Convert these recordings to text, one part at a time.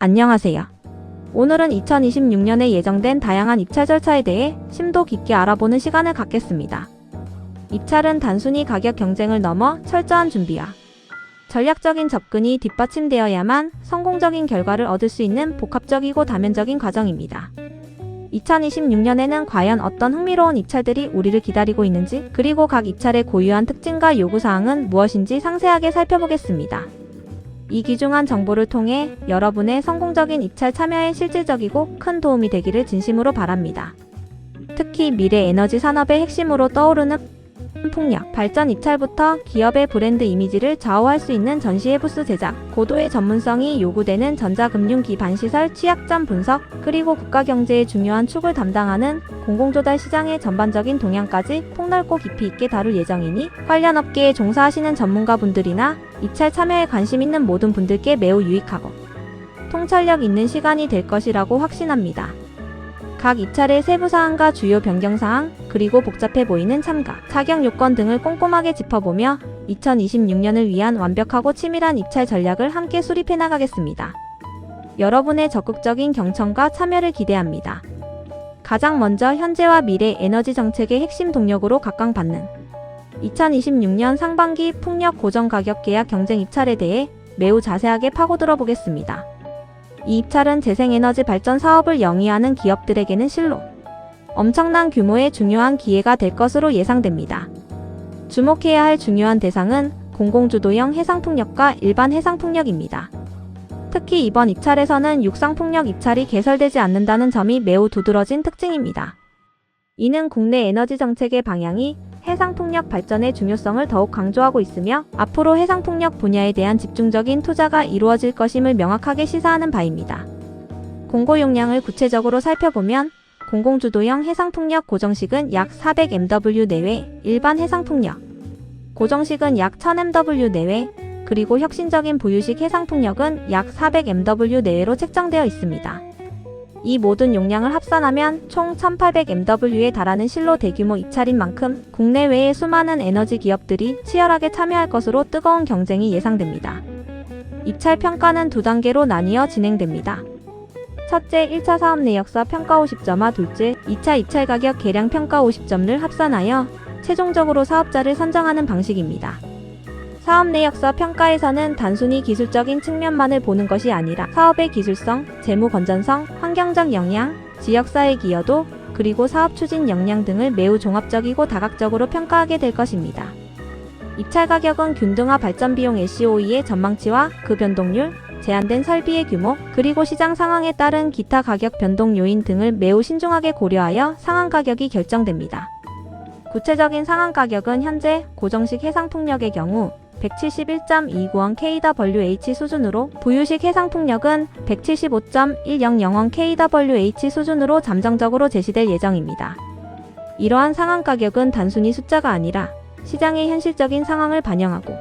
안녕하세요. 오늘은 2026년에 예정된 다양한 입찰 절차에 대해 심도 깊게 알아보는 시간을 갖겠습니다. 입찰은 단순히 가격 경쟁을 넘어 철저한 준비와 전략적인 접근이 뒷받침되어야만 성공적인 결과를 얻을 수 있는 복합적이고 다면적인 과정입니다. 2026년에는 과연 어떤 흥미로운 입찰들이 우리를 기다리고 있는지, 그리고 각 입찰의 고유한 특징과 요구사항은 무엇인지 상세하게 살펴보겠습니다. 이 귀중한 정보를 통해 여러분의 성공적인 입찰 참여에 실질적이고 큰 도움이 되기를 진심으로 바랍니다. 특히 미래 에너지 산업의 핵심으로 떠오르는 풍력, 발전 입찰부터 기업의 브랜드 이미지를 좌우할 수 있는 전시회 부스 제작, 고도의 전문성이 요구되는 전자금융 기반 시설 취약점 분석, 그리고 국가경제의 중요한 축을 담당하는 공공조달 시장의 전반적인 동향까지 폭넓고 깊이 있게 다룰 예정이니 관련 업계에 종사하시는 전문가분들이나 입찰 참여에 관심 있는 모든 분들께 매우 유익하고 통찰력 있는 시간이 될 것이라고 확신합니다. 각 입찰의 세부사항과 주요 변경사항, 그리고 복잡해 보이는 참가, 자격 요건 등을 꼼꼼하게 짚어보며 2026년을 위한 완벽하고 치밀한 입찰 전략을 함께 수립해 나가겠습니다. 여러분의 적극적인 경청과 참여를 기대합니다. 가장 먼저 현재와 미래 에너지 정책의 핵심 동력으로 각광받는 2026년 상반기 풍력 고정가격 계약 경쟁 입찰에 대해 매우 자세하게 파고들어 보겠습니다. 이 입찰은 재생에너지 발전 사업을 영위하는 기업들에게는 실로 엄청난 규모의 중요한 기회가 될 것으로 예상됩니다. 주목해야 할 중요한 대상은 공공주도형 해상풍력과 일반 해상풍력입니다. 특히 이번 입찰에서는 육상풍력 입찰이 개설되지 않는다는 점이 매우 두드러진 특징입니다. 이는 국내 에너지 정책의 방향이 해상풍력 발전의 중요성을 더욱 강조하고 있으며 앞으로 해상풍력 분야에 대한 집중적인 투자가 이루어질 것임을 명확하게 시사하는 바입니다. 공고 용량을 구체적으로 살펴보면 공공주도형 해상풍력 고정식은 약 400mW 내외, 일반 해상풍력 고정식은 약 1000mW 내외, 그리고 혁신적인 부유식 해상풍력은 약 400mW 내외로 책정되어 있습니다. 이 모든 용량을 합산하면 총 1800mW에 달하는 실로 대규모 입찰인 만큼 국내외의 수많은 에너지 기업들이 치열하게 참여할 것으로 뜨거운 경쟁이 예상됩니다. 입찰 평가는 두 단계로 나뉘어 진행됩니다. 첫째, 1차 사업 내역서 평가 50점과 둘째, 2차 입찰 가격 계량 평가 50점을 합산하여 최종적으로 사업자를 선정하는 방식입니다. 사업 내역서 평가에서는 단순히 기술적인 측면만을 보는 것이 아니라 사업의 기술성, 재무 건전성, 환경적 영향, 지역사회 기여도, 그리고 사업 추진 역량 등을 매우 종합적이고 다각적으로 평가하게 될 것입니다. 입찰 가격은 균등화 발전 비용 LCOE의 전망치와 그 변동률, 제한된 설비의 규모, 그리고 시장 상황에 따른 기타 가격 변동 요인 등을 매우 신중하게 고려하여 상한 가격이 결정됩니다. 구체적인 상한 가격은 현재 고정식 해상풍력의 경우 171.291 kWh 수준으로, 부유식 해상풍력은 175.100 kWh 수준으로 잠정적으로 제시될 예정입니다. 이러한 상한 가격은 단순히 숫자가 아니라 시장의 현실적인 상황을 반영하고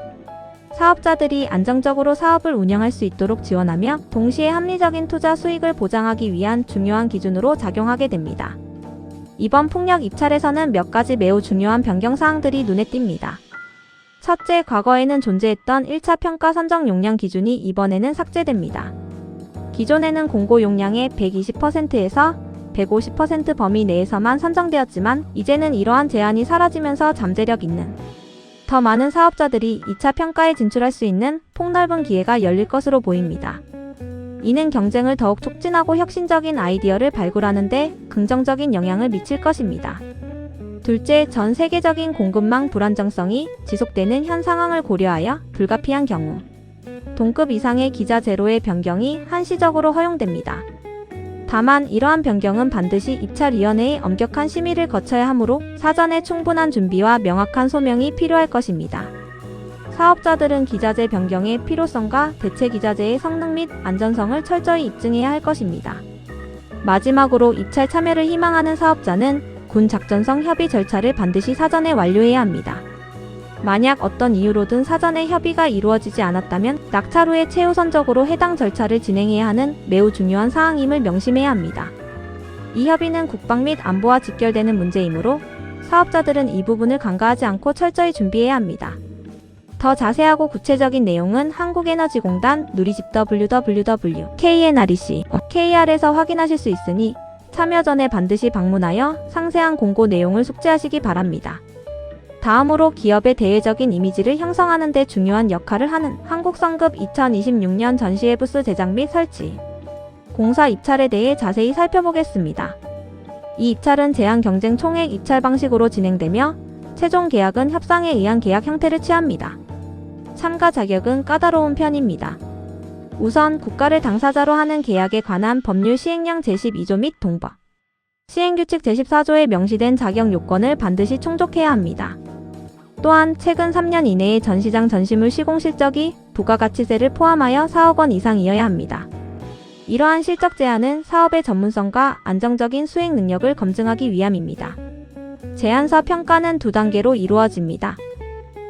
사업자들이 안정적으로 사업을 운영할 수 있도록 지원하며 동시에 합리적인 투자 수익을 보장하기 위한 중요한 기준으로 작용하게 됩니다. 이번 풍력 입찰에서는 몇 가지 매우 중요한 변경사항들이 눈에 띕니다. 첫째, 과거에는 존재했던 1차 평가 선정 용량 기준이 이번에는 삭제됩니다. 기존에는 공고 용량의 120%에서 150% 범위 내에서만 선정되었지만 이제는 이러한 제한이 사라지면서 잠재력 있는 더 많은 사업자들이 2차 평가에 진출할 수 있는 폭넓은 기회가 열릴 것으로 보입니다. 이는 경쟁을 더욱 촉진하고 혁신적인 아이디어를 발굴하는 데 긍정적인 영향을 미칠 것입니다. 둘째, 전 세계적인 공급망 불안정성이 지속되는 현 상황을 고려하여 불가피한 경우 동급 이상의 기자 제로의 변경이 한시적으로 허용됩니다. 다만 이러한 변경은 반드시 입찰위원회의 엄격한 심의를 거쳐야 하므로 사전에 충분한 준비와 명확한 소명이 필요할 것입니다. 사업자들은 기자재 변경의 필요성과 대체 기자재의 성능 및 안전성을 철저히 입증해야 할 것입니다. 마지막으로 입찰 참여를 희망하는 사업자는 군 작전성 협의 절차를 반드시 사전에 완료해야 합니다. 만약 어떤 이유로든 사전에 협의가 이루어지지 않았다면 낙찰 후에 최우선적으로 해당 절차를 진행해야 하는 매우 중요한 사항임을 명심해야 합니다. 이 협의는 국방 및 안보와 직결되는 문제이므로 사업자들은 이 부분을 간과하지 않고 철저히 준비해야 합니다. 더 자세하고 구체적인 내용은 한국에너지공단 누리집 www.knrec.kr에서 확인하실 수 있으니 참여 전에 반드시 방문하여 상세한 공고 내용을 숙지하시기 바랍니다. 다음으로 기업의 대외적인 이미지를 형성하는 데 중요한 역할을 하는 한국성급 2026년 전시회 부스 제작 및 설치, 공사 입찰에 대해 자세히 살펴보겠습니다. 이 입찰은 제한 경쟁 총액 입찰 방식으로 진행되며 최종 계약은 협상에 의한 계약 형태를 취합니다. 참가 자격은 까다로운 편입니다. 우선 국가를 당사자로 하는 계약에 관한 법률 시행령 제12조 및 동법 시행규칙 제14조에 명시된 자격 요건을 반드시 충족해야 합니다. 또한 최근 3년 이내에 전시장 전시물 시공 실적이 부가가치세를 포함하여 4억 원 이상이어야 합니다. 이러한 실적 제한은 사업의 전문성과 안정적인 수행 능력을 검증하기 위함입니다. 제안서 평가는 두 단계로 이루어집니다.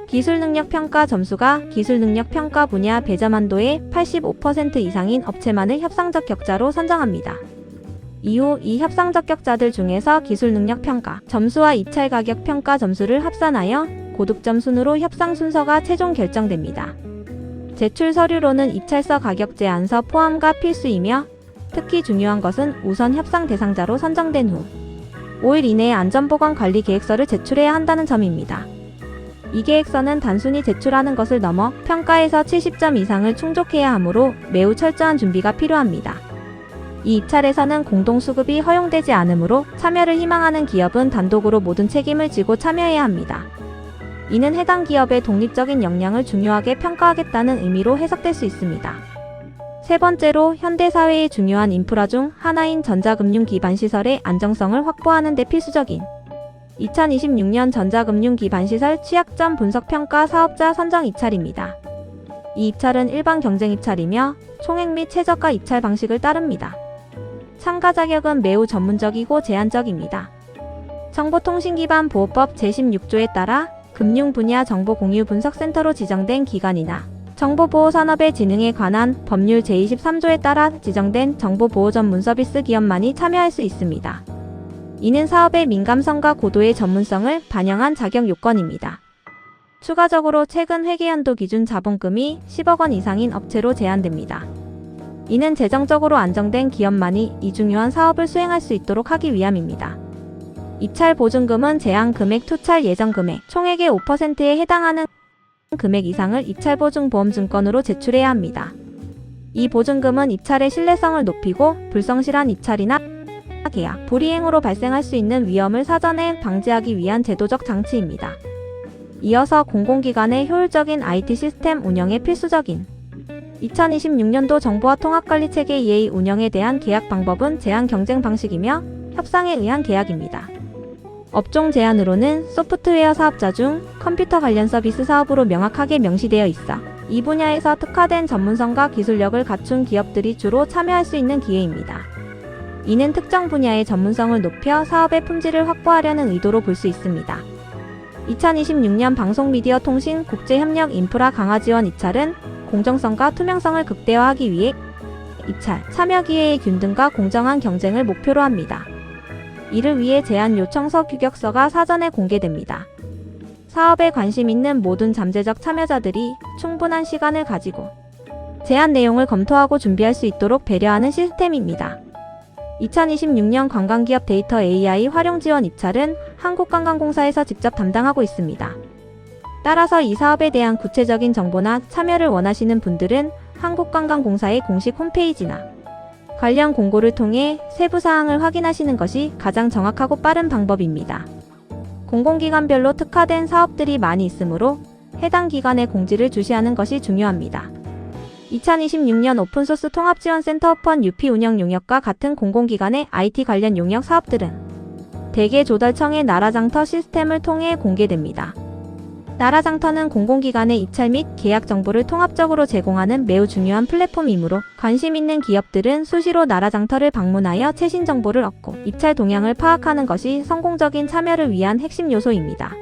기술능력 평가 점수가 기술능력 평가 분야 배점한도의 85% 이상인 업체만을 협상적 격자로 선정합니다. 이후 이 협상적 격자들 중에서 기술능력 평가 점수와 입찰 가격 평가 점수를 합산하여 고득점 순으로 협상 순서가 최종 결정됩니다. 제출 서류로는 입찰서 가격 제안서 포함과 필수이며 특히 중요한 것은 우선 협상 대상자로 선정된 후 5일 이내에 안전보건 관리 계획서를 제출해야 한다는 점입니다. 이 계획서는 단순히 제출하는 것을 넘어 평가에서 70점 이상을 충족해야 하므로 매우 철저한 준비가 필요합니다. 이 입찰에서는 공동수급이 허용되지 않으므로 참여를 희망하는 기업은 단독으로 모든 책임을 지고 참여해야 합니다. 이는 해당 기업의 독립적인 역량을 중요하게 평가하겠다는 의미로 해석될 수 있습니다. 세 번째로 현대사회의 중요한 인프라 중 하나인 전자금융기반시설의 안정성을 확보하는 데 필수적인 2026년 전자금융기반시설 취약점 분석평가 사업자 선정 입찰입니다. 이 입찰은 일반 경쟁 입찰이며 총액 및 최저가 입찰 방식을 따릅니다. 참가 자격은 매우 전문적이고 제한적입니다. 정보통신기반보호법 제16조에 따라 금융 분야 정보공유분석센터로 지정된 기관이나 정보보호산업의 진흥에 관한 법률 제23조에 따라 지정된 정보보호 전문 서비스 기업만이 참여할 수 있습니다. 이는 사업의 민감성과 고도의 전문성을 반영한 자격 요건입니다. 추가적으로 최근 회계연도 기준 자본금이 10억 원 이상인 업체로 제한됩니다. 이는 재정적으로 안정된 기업만이 이 중요한 사업을 수행할 수 있도록 하기 위함입니다. 입찰 보증금은 제한 금액 투찰 예정 금액 총액의 5%에 해당하는 금액 이상을 입찰 보증 보험증권으로 제출해야 합니다. 이 보증금은 입찰의 신뢰성을 높이고 불성실한 입찰이나 계약 불이행으로 발생할 수 있는 위험을 사전에 방지하기 위한 제도적 장치입니다. 이어서 공공기관의 효율적인 IT 시스템 운영에 필수적인 2026년도 정보화 통합관리체계 EA 운영에 대한 계약 방법은 제한 경쟁 방식이며 협상에 의한 계약입니다. 업종 제한으로는 소프트웨어 사업자 중 컴퓨터 관련 서비스 사업으로 명확하게 명시되어 있어 이 분야에서 특화된 전문성과 기술력을 갖춘 기업들이 주로 참여할 수 있는 기회입니다. 이는 특정 분야의 전문성을 높여 사업의 품질을 확보하려는 의도로 볼 수 있습니다. 2026년 방송미디어통신 국제협력 인프라 강화 지원 입찰은 공정성과 투명성을 극대화하기 위해 입찰, 참여 기회의 균등과 공정한 경쟁을 목표로 합니다. 이를 위해 제안 요청서 규격서가 사전에 공개됩니다. 사업에 관심 있는 모든 잠재적 참여자들이 충분한 시간을 가지고 제안 내용을 검토하고 준비할 수 있도록 배려하는 시스템입니다. 2026년 관광기업 데이터 AI 활용 지원 입찰은 한국관광공사에서 직접 담당하고 있습니다. 따라서 이 사업에 대한 구체적인 정보나 참여를 원하시는 분들은 한국관광공사의 공식 홈페이지나 관련 공고를 통해 세부 사항을 확인하시는 것이 가장 정확하고 빠른 방법입니다. 공공기관별로 특화된 사업들이 많이 있으므로 해당 기관의 공지를 주시하는 것이 중요합니다. 2026년 오픈소스 통합지원센터 오픈 UP 운영 용역과 같은 공공기관의 IT 관련 용역 사업들은 대개 조달청의 나라장터 시스템을 통해 공개됩니다. 나라장터는 공공기관의 입찰 및 계약 정보를 통합적으로 제공하는 매우 중요한 플랫폼이므로 관심 있는 기업들은 수시로 나라장터를 방문하여 최신 정보를 얻고 입찰 동향을 파악하는 것이 성공적인 참여를 위한 핵심 요소입니다.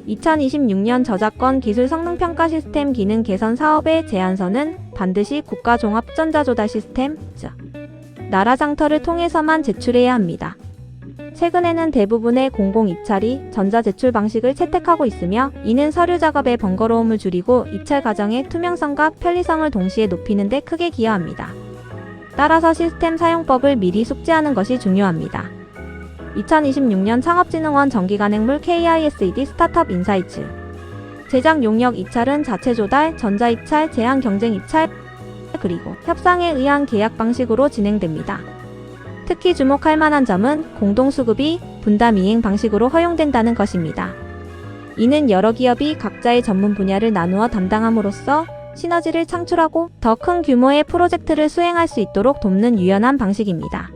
2026년 저작권 기술 성능평가 시스템 기능 개선 사업의 제안서는 반드시 국가종합전자조달 시스템, 즉 나라장터를 통해서만 제출해야 합니다. 최근에는 대부분의 공공 입찰이 전자제출 방식을 채택하고 있으며 이는 서류 작업의 번거로움을 줄이고 입찰 과정의 투명성과 편리성을 동시에 높이는 데 크게 기여합니다. 따라서 시스템 사용법을 미리 숙지하는 것이 중요합니다. 2026년 창업진흥원 정기간행물 KISED 스타트업 인사이츠 제작 용역 입찰은 자체 조달, 전자 입찰, 제한 경쟁 입찰, 그리고 협상에 의한 계약 방식으로 진행됩니다. 특히 주목할 만한 점은 공동수급이 분담 이행 방식으로 허용된다는 것입니다. 이는 여러 기업이 각자의 전문 분야를 나누어 담당함으로써 시너지를 창출하고 더 큰 규모의 프로젝트를 수행할 수 있도록 돕는 유연한 방식입니다.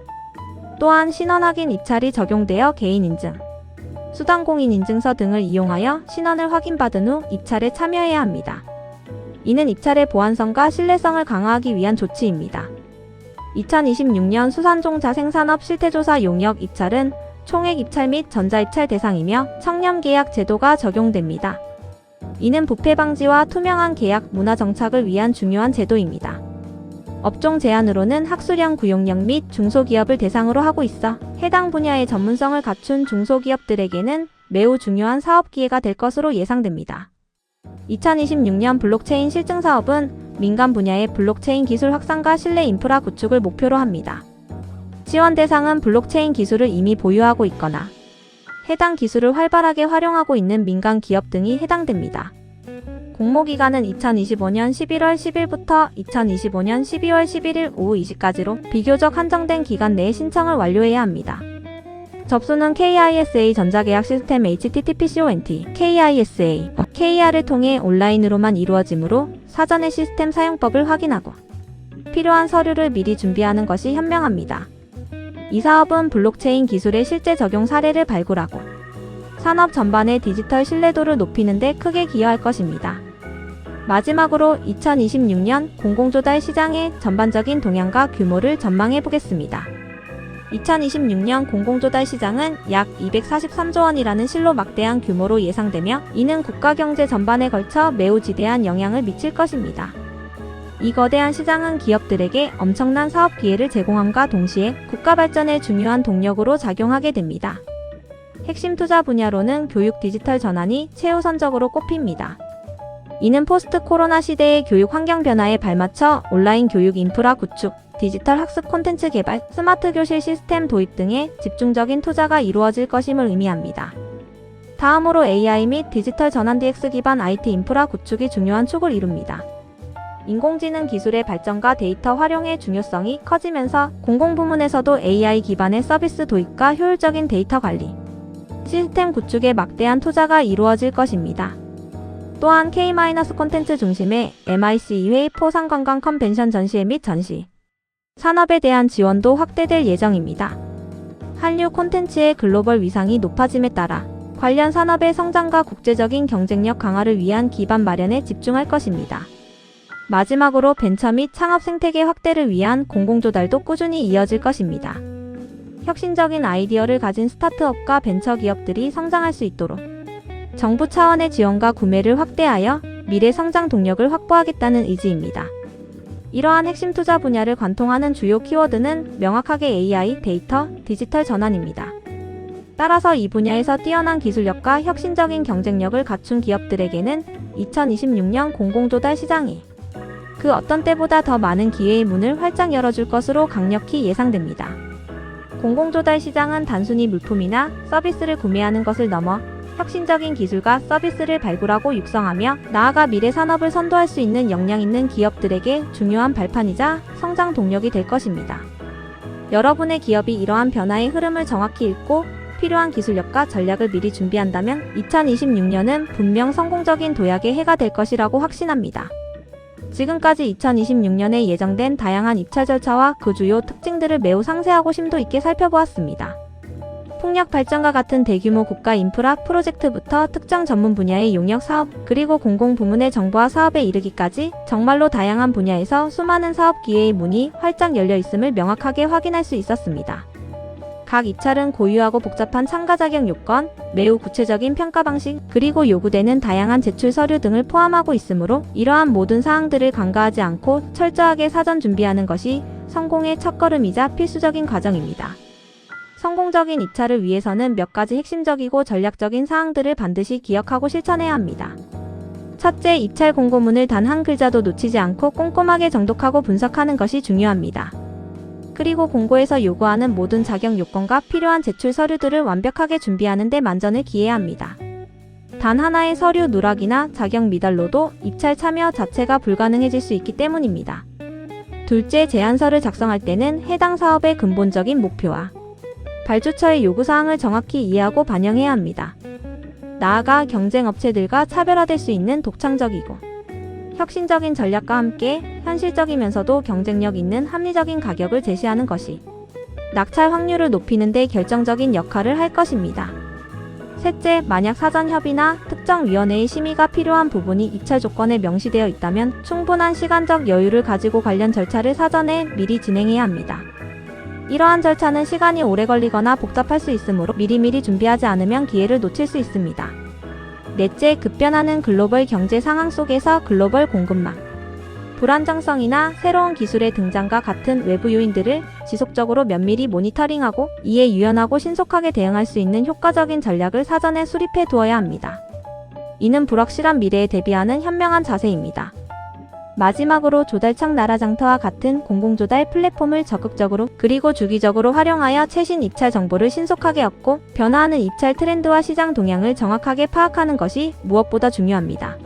또한 신원 확인 입찰이 적용되어 개인 인증, 수당 공인 인증서 등을 이용하여 신원을 확인받은 후 입찰에 참여해야 합니다. 이는 입찰의 보안성과 신뢰성을 강화하기 위한 조치입니다. 2026년 수산종자 생산업 실태조사 용역 입찰은 총액 입찰 및 전자 입찰 대상이며 청렴 계약 제도가 적용됩니다. 이는 부패 방지와 투명한 계약 문화 정착을 위한 중요한 제도입니다. 업종 제한으로는 학술형 구용역 및 중소기업을 대상으로 하고 있어 해당 분야의 전문성을 갖춘 중소기업들에게는 매우 중요한 사업 기회가 될 것으로 예상됩니다. 2026년 블록체인 실증 사업은 민간 분야의 블록체인 기술 확산과 신뢰 인프라 구축을 목표로 합니다. 지원 대상은 블록체인 기술을 이미 보유하고 있거나 해당 기술을 활발하게 활용하고 있는 민간 기업 등이 해당됩니다. 공모기간은 2025년 11월 10일부터 2025년 12월 11일 오후 2시까지로 비교적 한정된 기간 내에 신청을 완료해야 합니다. 접수는 KISA 전자계약 시스템 HTTP/CONT, KISA, KR을 통해 온라인으로만 이루어지므로 사전에 시스템 사용법을 확인하고 필요한 서류를 미리 준비하는 것이 현명합니다. 이 사업은 블록체인 기술의 실제 적용 사례를 발굴하고 산업 전반의 디지털 신뢰도를 높이는 데 크게 기여할 것입니다. 마지막으로 2026년 공공조달 시장의 전반적인 동향과 규모를 전망해 보겠습니다. 2026년 공공조달 시장은 약 243조 원이라는 실로 막대한 규모로 예상되며 이는 국가경제 전반에 걸쳐 매우 지대한 영향을 미칠 것입니다. 이 거대한 시장은 기업들에게 엄청난 사업 기회를 제공함과 동시에 국가 발전의 중요한 동력으로 작용하게 됩니다. 핵심 투자 분야로는 교육 디지털 전환이 최우선적으로 꼽힙니다. 이는 포스트 코로나 시대의 교육 환경 변화에 발맞춰 온라인 교육 인프라 구축, 디지털 학습 콘텐츠 개발, 스마트 교실 시스템 도입 등에 집중적인 투자가 이루어질 것임을 의미합니다. 다음으로 AI 및 디지털 전환 DX 기반 IT 인프라 구축이 중요한 축을 이룹니다. 인공지능 기술의 발전과 데이터 활용의 중요성이 커지면서 공공부문에서도 AI 기반의 서비스 도입과 효율적인 데이터 관리, 시스템 구축에 막대한 투자가 이루어질 것입니다. 또한 K- 콘텐츠 중심의 MIC 2회 포상관광 컨벤션 전시회 및 전시, 산업에 대한 지원도 확대될 예정입니다. 한류 콘텐츠의 글로벌 위상이 높아짐에 따라 관련 산업의 성장과 국제적인 경쟁력 강화를 위한 기반 마련에 집중할 것입니다. 마지막으로 벤처 및 창업 생태계 확대를 위한 공공조달도 꾸준히 이어질 것입니다. 혁신적인 아이디어를 가진 스타트업과 벤처 기업들이 성장할 수 있도록 정부 차원의 지원과 구매를 확대하여 미래 성장 동력을 확보하겠다는 의지입니다. 이러한 핵심 투자 분야를 관통하는 주요 키워드는 명확하게 AI, 데이터, 디지털 전환입니다. 따라서 이 분야에서 뛰어난 기술력과 혁신적인 경쟁력을 갖춘 기업들에게는 2026년 공공조달 시장이 그 어떤 때보다 더 많은 기회의 문을 활짝 열어줄 것으로 강력히 예상됩니다. 공공조달 시장은 단순히 물품이나 서비스를 구매하는 것을 넘어 혁신적인 기술과 서비스를 발굴하고 육성하며 나아가 미래 산업을 선도할 수 있는 역량 있는 기업들에게 중요한 발판이자 성장 동력이 될 것입니다. 여러분의 기업이 이러한 변화의 흐름을 정확히 읽고 필요한 기술력과 전략을 미리 준비한다면 2026년은 분명 성공적인 도약의 해가 될 것이라고 확신합니다. 지금까지 2026년에 예정된 다양한 입찰 절차와 그 주요 특징들을 매우 상세하고 심도 있게 살펴보았습니다. 풍력 발전과 같은 대규모 국가 인프라 프로젝트부터 특정 전문 분야의 용역 사업, 그리고 공공부문의 정보화 사업에 이르기까지 정말로 다양한 분야에서 수많은 사업 기회의 문이 활짝 열려 있음을 명확하게 확인할 수 있었습니다. 각 입찰은 고유하고 복잡한 참가 자격 요건, 매우 구체적인 평가 방식, 그리고 요구되는 다양한 제출 서류 등을 포함하고 있으므로 이러한 모든 사항들을 간과하지 않고 철저하게 사전 준비하는 것이 성공의 첫걸음이자 필수적인 과정입니다. 성공적인 입찰을 위해서는 몇 가지 핵심적이고 전략적인 사항들을 반드시 기억하고 실천해야 합니다. 첫째, 입찰 공고문을 단 한 글자도 놓치지 않고 꼼꼼하게 정독하고 분석하는 것이 중요합니다. 그리고 공고에서 요구하는 모든 자격 요건과 필요한 제출 서류들을 완벽하게 준비하는 데 만전을 기해야 합니다. 단 하나의 서류 누락이나 자격 미달로도 입찰 참여 자체가 불가능해질 수 있기 때문입니다. 둘째, 제안서를 작성할 때는 해당 사업의 근본적인 목표와 발주처의 요구사항을 정확히 이해하고 반영해야 합니다. 나아가 경쟁 업체들과 차별화될 수 있는 독창적이고 혁신적인 전략과 함께 현실적이면서도 경쟁력 있는 합리적인 가격을 제시하는 것이 낙찰 확률을 높이는 데 결정적인 역할을 할 것입니다. 셋째, 만약 사전 협의나 특정 위원회의 심의가 필요한 부분이 입찰 조건에 명시되어 있다면 충분한 시간적 여유를 가지고 관련 절차를 사전에 미리 진행해야 합니다. 이러한 절차는 시간이 오래 걸리거나 복잡할 수 있으므로 미리미리 준비하지 않으면 기회를 놓칠 수 있습니다. 넷째, 급변하는 글로벌 경제 상황 속에서 글로벌 공급망, 불안정성이나 새로운 기술의 등장과 같은 외부 요인들을 지속적으로 면밀히 모니터링하고 이에 유연하고 신속하게 대응할 수 있는 효과적인 전략을 사전에 수립해 두어야 합니다. 이는 불확실한 미래에 대비하는 현명한 자세입니다. 마지막으로 조달청 나라장터와 같은 공공조달 플랫폼을 적극적으로 그리고 주기적으로 활용하여 최신 입찰 정보를 신속하게 얻고 변화하는 입찰 트렌드와 시장 동향을 정확하게 파악하는 것이 무엇보다 중요합니다.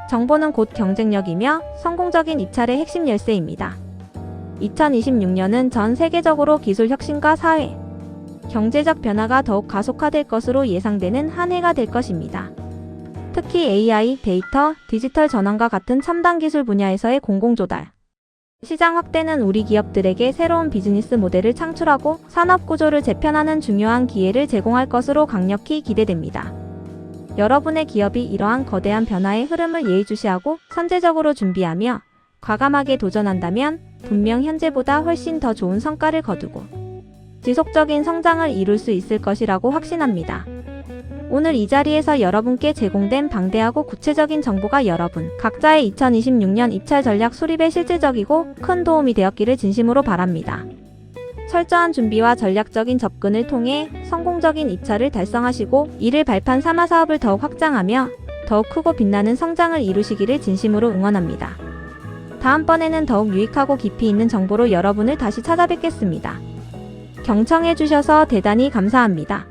정보는 곧 경쟁력이며 성공적인 입찰의 핵심 열쇠입니다. 2026년은 전 세계적으로 기술 혁신과 사회, 경제적 변화가 더욱 가속화될 것으로 예상되는 한 해가 될 것입니다. 특히 AI, 데이터, 디지털 전환과 같은 첨단 기술 분야에서의 공공조달 시장 확대는 우리 기업들에게 새로운 비즈니스 모델을 창출하고 산업 구조를 재편하는 중요한 기회를 제공할 것으로 강력히 기대됩니다. 여러분의 기업이 이러한 거대한 변화의 흐름을 예의주시하고 선제적으로 준비하며 과감하게 도전한다면 분명 현재보다 훨씬 더 좋은 성과를 거두고 지속적인 성장을 이룰 수 있을 것이라고 확신합니다. 오늘 이 자리에서 여러분께 제공된 방대하고 구체적인 정보가 여러분 각자의 2026년 입찰 전략 수립에 실질적이고 큰 도움이 되었기를 진심으로 바랍니다. 철저한 준비와 전략적인 접근을 통해 성공적인 입찰을 달성하시고 이를 발판 삼아 사업을 더욱 확장하며 더욱 크고 빛나는 성장을 이루시기를 진심으로 응원합니다. 다음번에는 더욱 유익하고 깊이 있는 정보로 여러분을 다시 찾아뵙겠습니다. 경청해주셔서 대단히 감사합니다.